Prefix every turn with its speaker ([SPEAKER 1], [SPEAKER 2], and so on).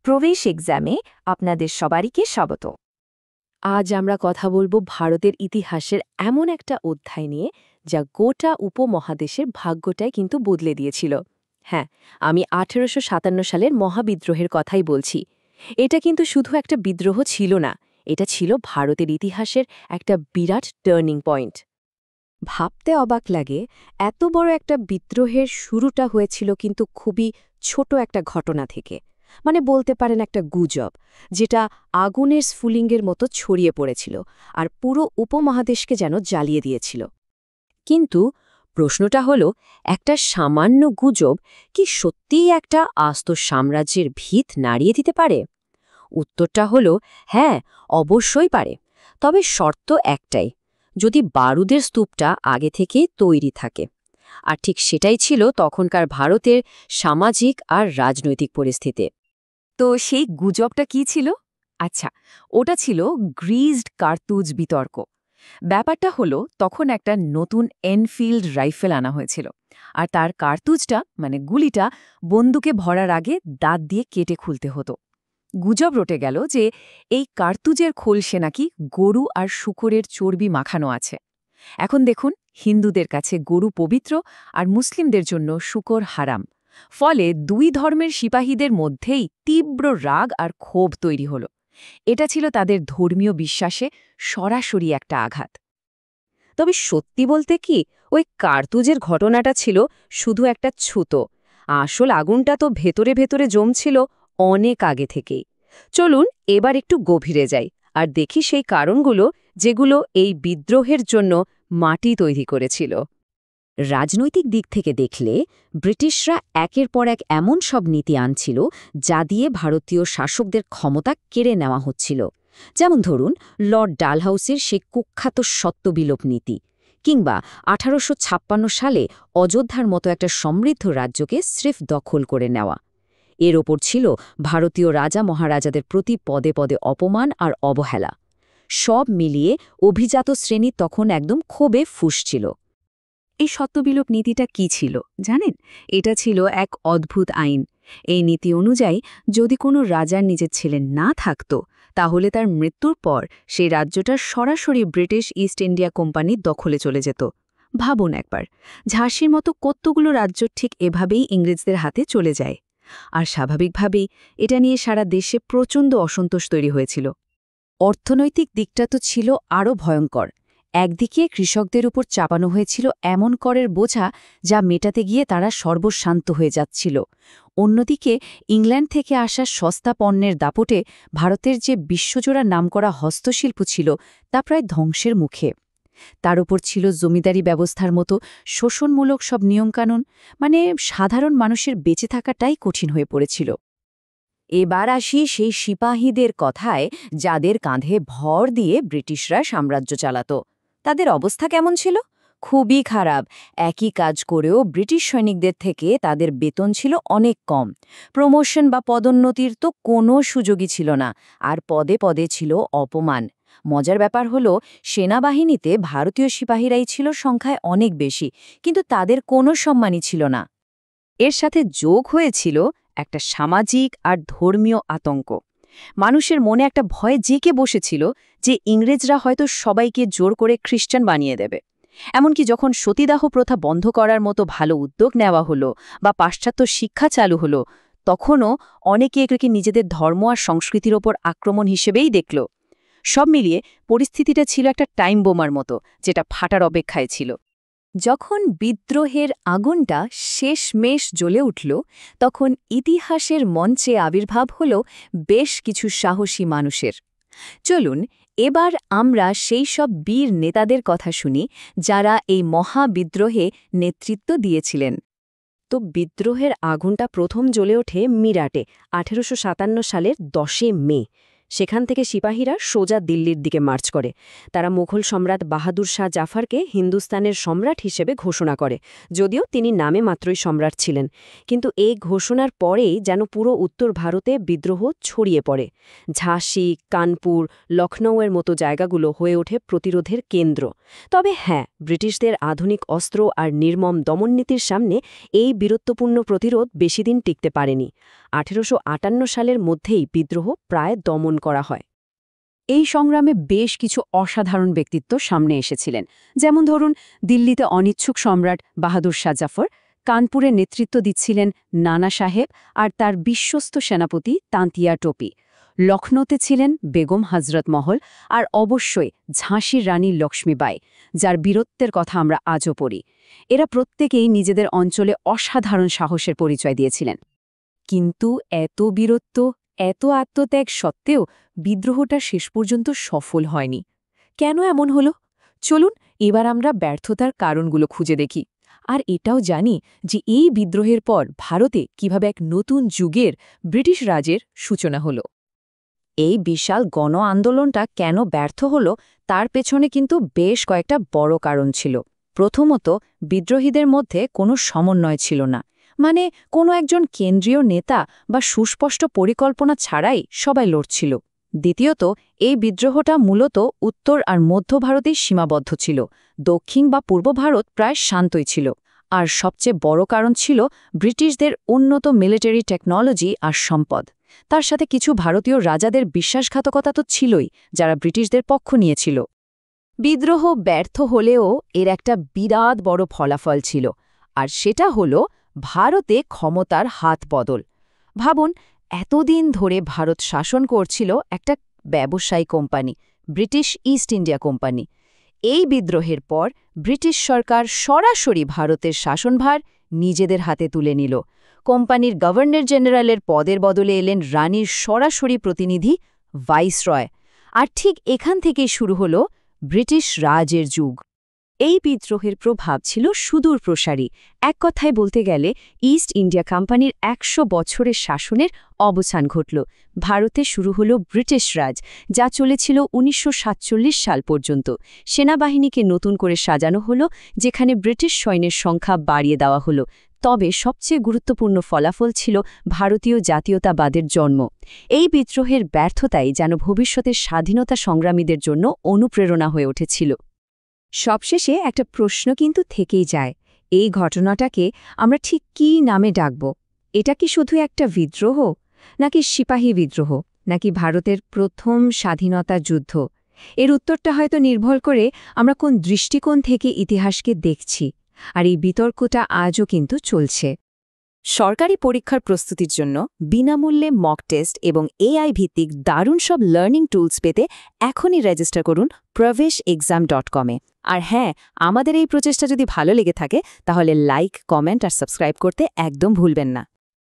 [SPEAKER 1] প্রবেশ এক্সামে আপনাদের সবারইকে স্বাগত। আজ আমরা কথা বলবো ভারতের ইতিহাসের এমন একটা অধ্যায় নিয়ে যা গোটা উপমহাদেশের ভাগ্যটাই কিন্তু বদলে দিয়েছিল। হ্যাঁ, আমি 1857 সালের মহাবিদ্রোহের কথাই বলছি। এটা কিন্তু শুধু একটা বিদ্রোহ ছিল না, এটা ছিল ভারতের ইতিহাসের একটা বিরাট টার্নিং পয়েন্ট। ভাবতে অবাক লাগে, এত বড় একটা বিদ্রোহের শুরুটা হয়েছিল কিন্তু খুবই ছোট একটা ঘটনা থেকে। মানে বলতে পারেন একটা গুজব, যেটা আগুনের স্ফুলিঙ্গের মতো ছড়িয়ে পড়েছিল আর পুরো উপমহাদেশকে যেন জ্বালিয়ে দিয়েছিল। কিন্তু প্রশ্নটা হলো, একটা সামান্য গুজব কি সত্যিই একটা আস্ত সাম্রাজ্যের ভিত নাড়িয়ে দিতে পারে? উত্তরটা হলো হ্যাঁ, অবশ্যই পারে। তবে শর্ত একটাই, যদি বারুদের স্তূপটা আগে থেকেই তৈরি থাকে। আর ঠিক সেটাই ছিল তখনকার ভারতের সামাজিক আর রাজনৈতিক পরিস্থিতি। তো সেই গুজবটা কি ছিল? আচ্ছা, ওটা ছিল গ্রিজড কার্তুজ বিতর্ক। ব্যাপারটা হলো, তখন একটা নতুন এনফিল্ড রাইফেল আনা হয়েছিল, আর তার কার্তুজটা মানে গুলিটা বন্দুকে ভরার আগে দাঁত দিয়ে কেটে খুলতে হতো। গুজব রটে গেল যে এই কার্তুজের খোলসে নাকি গরু আর শূকরের চর্বি মাখানো আছে। এখন দেখুন, হিন্দুদের কাছে গরু পবিত্র আর মুসলিমদের জন্য শূকর হারাম। ফলে দুই ধর্মের সিপাহীদের মধ্যেই তীব্র রাগ আর ক্ষোভ তৈরি হল। এটা ছিল তাদের ধর্মীয় বিশ্বাসে সরাসরি একটা আঘাত। তবে সত্যি বলতে কি, ওই কার্তুজের ঘটনাটা ছিল শুধু একটা ছুতো। আসল আগুনটা তো ভেতরে ভেতরে জমছিল অনেক আগে থেকেই। চলুন এবার একটু গভীরে যাই আর দেখি সেই কারণগুলো যেগুলো এই বিদ্রোহের জন্য মাটি তৈরি করেছিল। রাজনৈতিক দিক থেকে দেখলে ব্রিটিশরা একের পর এক এমন সব নীতি আনছিল যা দিয়ে ভারতীয় শাসকদের ক্ষমতা কেড়ে নেওয়া হচ্ছিল। যেমন ধরুন, লর্ড ডালহাউসের সেই কুখ্যাত সত্ত্ববিলোপ নীতি, কিংবা 1856 সালে অযোধ্যার মতো একটা সমৃদ্ধ রাজ্যকে স্রেফ দখল করে নেওয়া। এর ওপর ছিল ভারতীয় রাজা মহারাজাদের প্রতি পদে পদে অপমান আর অবহেলা। সব মিলিয়ে অভিজাত শ্রেণী তখন একদম ক্ষোভে ফুঁসছিল। এই সত্ত্ববিলোপ নীতিটা কি ছিল জানেন? এটা ছিল এক অদ্ভুত আইন। এই নীতি অনুযায়ী যদি কোনো রাজার নিজের ছেলে না থাকত, তাহলে তার মৃত্যুর পর সেই রাজ্যটা সরাসরি ব্রিটিশ ইস্ট ইন্ডিয়া কোম্পানির দখলে চলে যেত। ভাবুন একবার, ঝাঁসির মতো কতগুলো রাজ্য ঠিক এভাবেই ইংরেজদের হাতে চলে যায়। আর স্বাভাবিকভাবেই এটা নিয়ে সারা দেশে প্রচণ্ড অসন্তোষ তৈরি হয়েছিল। অর্থনৈতিক দিকটা তো ছিল আরও ভয়ঙ্কর। একদিকে কৃষকদের উপর চাপানো হয়েছিল এমন করের বোঝা যা মেটাতে গিয়ে তারা সর্বশান্ত হয়ে যাচ্ছিল। অন্যদিকে ইংল্যান্ড থেকে আসা সস্তা পণ্যের দাপটে ভারতের যে বিশ্বজোড়া নামকরা হস্তশিল্প ছিল তা প্রায় ধ্বংসের মুখে। তার উপর ছিল জমিদারি ব্যবস্থার মতো শোষণমূলক সব নিয়মকানুন, মানে সাধারণ মানুষের বেঁচে থাকাটাই কঠিন হয়ে পড়েছিল। এবার আসি সেই সিপাহীদের কথায়, যাদের কাঁধে ভর দিয়ে ব্রিটিশরা সাম্রাজ্য চালাত। তাদের অবস্থা কেমন ছিল? খুবই খারাপ। একই কাজ করেও ব্রিটিশ সৈনিকদের থেকে তাদের বেতন ছিল অনেক কম। প্রমোশন বা পদোন্নতির তো কোনো সুযোগই ছিল না, আর পদে পদে ছিল অপমান। মজার ব্যাপার হলো, সেনাবাহিনীতে ভারতীয় সিপাহীরাই ছিল সংখ্যায় অনেক বেশি, কিন্তু তাদের কোনো সম্মানই ছিল না। এর সাথে যোগ হয়েছিল একটা সামাজিক আর ধর্মীয় আতঙ্ক। মানুষের মনে একটা ভয় জেঁকে বসেছিল যে ইংরেজরা হয়তো সবাইকে জোর করে খ্রিস্টান বানিয়ে দেবে। এমনকি যখন সতীদাহ প্রথা বন্ধ করার মতো ভালো উদ্যোগ নেওয়া হলো বা পাশ্চাত্য শিক্ষা চালু হলো, তখনও অনেকে একে নিজেদের ধর্ম আর সংস্কৃতির ওপর আক্রমণ হিসেবেই দেখল। সব মিলিয়ে পরিস্থিতিটা ছিল একটা টাইম বোমার মতো, যেটা ফাটার অপেক্ষায় ছিল। যখন বিদ্রোহের আগুনটা শেষমেশ জ্বলে উঠল, তখন ইতিহাসের মঞ্চে আবির্ভাব হল বেশ কিছু সাহসী মানুষের। চলুন এবার আমরা সেই সব বীর নেতাদের কথা শুনি যারা এই মহাবিদ্রোহে নেতৃত্ব দিয়েছিলেন। তো বিদ্রোহের আগুনটা প্রথম জ্বলে ওঠে মিরাটে 1857 সালের 10 মে। সেখান থেকে সিপাহীরা সোজা দিল্লির দিকে মার্চ করে। তারা মুঘল সম্রাট বাহাদুর শাহ জাফরকে হিন্দুস্তানের সম্রাট হিসেবে ঘোষণা করে, যদিও তিনি নামে মাত্রই সম্রাট ছিলেন। কিন্তু এই ঘোষণার পরেই যেন পুরো উত্তর ভারতে বিদ্রোহ ছড়িয়ে পড়ে। ঝাঁসি, কানপুর, লখনৌয়ের মতো জায়গাগুলো হয়ে ওঠে প্রতিরোধের কেন্দ্র। তবে হ্যাঁ, ব্রিটিশদের আধুনিক অস্ত্র আর নির্মম দমননীতির সামনে এই বীরত্বপূর্ণ প্রতিরোধ বেশিদিন টিকতে পারেনি। 1858 সালের মধ্যেই বিদ্রোহ প্রায় দমন করা হয়।
[SPEAKER 2] এই সংগ্রামে বেশ কিছু অসাধারণ ব্যক্তিত্ব সামনে এসেছিলেন, যেমন ধরুন দিল্লিতে অনিচ্ছুক সম্রাট বাহাদুর শাহ জাফর, কানপুরে নেতৃত্ব দিচ্ছিলেন নানা সাহেব আর তার বিশ্বস্ত সেনাপতি তান্তিয়া টোপি, লখনৌতে ছিলেন বেগম হজরত মহল, আর অবশ্যই ঝাঁসির রানী লক্ষ্মীবাই, যার বীরত্বের কথা আমরা আজও পড়ি। এরা প্রত্যেকেই নিজেদের অঞ্চলে অসাধারণ সাহসের পরিচয় দিয়েছিলেন।
[SPEAKER 1] কিন্তু এত বীরত্ব, এত আত্মত্যাগ সত্ত্বেও বিদ্রোহটা শেষ পর্যন্ত সফল হয়নি। কেন এমন হল? চলুন এবার আমরা ব্যর্থতার কারণগুলো খুঁজে দেখি। আর এটাও জানি যে এই বিদ্রোহের পর ভারতে কিভাবে এক নতুন যুগের ব্রিটিশ রাজের সূচনা হল।
[SPEAKER 2] এই বিশাল গণ আন্দোলনটা কেন ব্যর্থ হল তার পেছনে কিন্তু বেশ কয়েকটা বড় কারণ ছিল। প্রথমত, বিদ্রোহীদের মধ্যে কোনো সমন্বয় ছিল না, মানে কোনো একজন কেন্দ্রীয় নেতা বা সুস্পষ্ট পরিকল্পনা ছাড়াই সবাই লড়ছিল। দ্বিতীয়ত, এই বিদ্রোহটা মূলত উত্তর আর মধ্য ভারতেই সীমাবদ্ধ ছিল, দক্ষিণ বা পূর্ব ভারত প্রায় শান্তই ছিল। আর সবচেয়ে বড় কারণ ছিল ব্রিটিশদের উন্নত মিলিটারি টেকনোলজি আর সম্পদ। তার সাথে কিছু ভারতীয় রাজাদের বিশ্বাসঘাতকতা তো ছিলই, যারা ব্রিটিশদের পক্ষ নিয়েছিল।
[SPEAKER 1] বিদ্রোহ ব্যর্থ হলেও এর একটা বিরাট বড় ফলাফল ছিল, আর সেটা হল ভারতে ক্ষমতার হাত বদল। ভাবুন, এতদিন ধরে ভারত শাসন করছিল একটা ব্যবসায়ী company, British east India company. এই বিদ্রোহের পর ব্রিটিশ সরকার সরাসরি ভারতের শাসনভার নিজেদের হাতে তুলে নিল। কোম্পানির গভর্নর জেনারেলের পদের বদলে এলেন রানীর সরাসরি প্রতিনিধি ভাইসরয়। আর ঠিক এখান থেকেই শুরু হল ব্রিটিশ রাজের যুগ। এই বিদ্রোহের প্রভাব ছিল সুদূর প্রসারী। এক কথায় বলতে গেলে ইস্ট ইন্ডিয়া কোম্পানির 100 বছরের শাসনের অবসান ঘটল। ভারতে শুরু হল ব্রিটিশ রাজ, যা চলেছিল 1947 সাল পর্যন্ত। সেনাবাহিনীকে নতুন করে সাজানো হলো, যেখানে ব্রিটিশ সৈন্যের সংখ্যা বাড়িয়ে দেওয়া হলো। তবে সবচেয়ে গুরুত্বপূর্ণ ফলাফল ছিল ভারতীয় জাতীয়তাবাদের জন্ম। এই বিদ্রোহের ব্যর্থতাই যেন ভবিষ্যতের স্বাধীনতা সংগ্রামীদের জন্য অনুপ্রেরণা হয়ে উঠেছিল। সবশেষে একটা প্রশ্ন কিন্তু থেকেই যায়, এই ঘটনাটাকে আমরা ঠিক কী নামে ডাকব? এটা কি শুধু একটা বিদ্রোহ, নাকি সিপাহী বিদ্রোহ, নাকি ভারতের প্রথম স্বাধীনতা যুদ্ধ? এর উত্তরটা হয়তো নির্ভর করে আমরা কোন দৃষ্টিকোণ থেকে ইতিহাসকে দেখছি। আর এই বিতর্কটা আজও কিন্তু চলছে। সরকারি পরীক্ষার প্রস্তুতির জন্য বিনামূল্যে মক টেস্ট এবং এআই ভিত্তিক দারুণ সব লার্নিং টুলস পেতে এখনই রেজিস্টার করুন praveshexam.com-এ। আর হ্যাঁ, আমাদের এই প্রচেষ্টা যদি ভালো লেগে থাকে তাহলে লাইক, কমেন্ট আর সাবস্ক্রাইব করতে একদম ভুলবেন না।